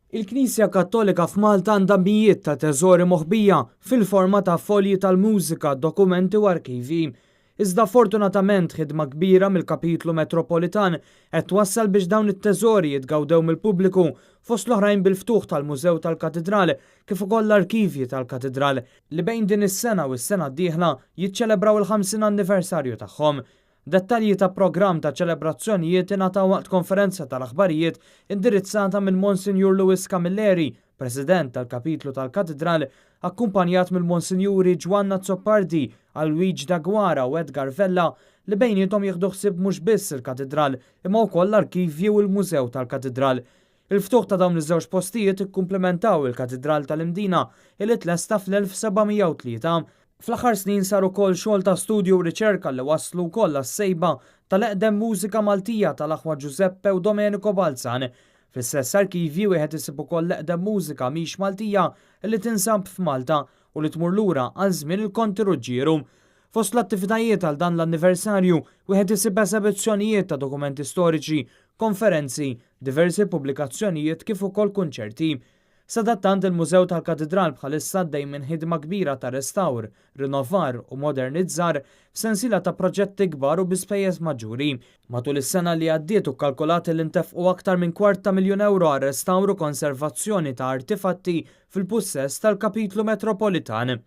Il-Knisja Kattolika f'Malta għandha mijiet ta' teżori moħbija fil-forma ta' folji tal-mużika, dokumenti u arkivi. Iżda fortunatament ħidma kbira mill-Kapitlu Metropolitan qed twassal biex dawn it-teżori jitgawdew mill-pubbliku fost l-oħrajn bil-ftuħ tal-Mużew tal-Katedrali kif ukoll l-arkivji tal-Katedrali li bejn din is-sena u s-sena d-dieħla jiċċelebraw il-50 anniversarju tagħhom. Dettalji ta' programm ta' ċelebrazzjonijiet ingħataw waqt konferenza tal-aħbarijiet indirizzata minn Monsinjur Luis Camilleri, President tal-Kapitlu tal-Katedrali, akkumpanjat mill-Monsinjuri Giovanna Zoppardi, Luigi Dagwara u Edgar Vella li bejnietom jieħdu ħsieb mhux biss il-Katedral imma wkoll l-arkivji u l-Mużew tal-Katedral. Il-ftuħ ta' dawn iż-żewġ postijiet ikkumplementaw il-Katedral tal-Imdina li tlesta fl-1703. Fl-aħħar snin sar ukoll xogħol ta' studju u riċerka li waslu wkoll għas-sejba tal-eqdem mużika Maltija tal-aħwa Giuseppe u Domenico Balzan. Fl-istess arkivji wieħed isib ukoll l-eqdem mużika mhix Maltija li tinsab f'Malta u li tmur lura għal żmien il-Konti Ruġġieru. Fost l-attivitajiet għal dan l-anniversarju wieħed isib eżibizzjonijiet ta' dokumenti storiċi, konferenzi, diversi pubblikazzjonijiet kif ukoll kunċerti. Sadattant il-Mużew tal-Katedral bħalissa għaddej minn ħidma kbira ta' restawr, rinnovar u modernizzar f'sensiela ta' proġetti kbar u bispejjeż maġġuri. Matul is-sena li għaddiet ukkalkulat li ntefqu aktar minn €250,000 għal restawr u konservazzjoni ta' artifatti fil-pussess tal-Kapitlu Metropolitan.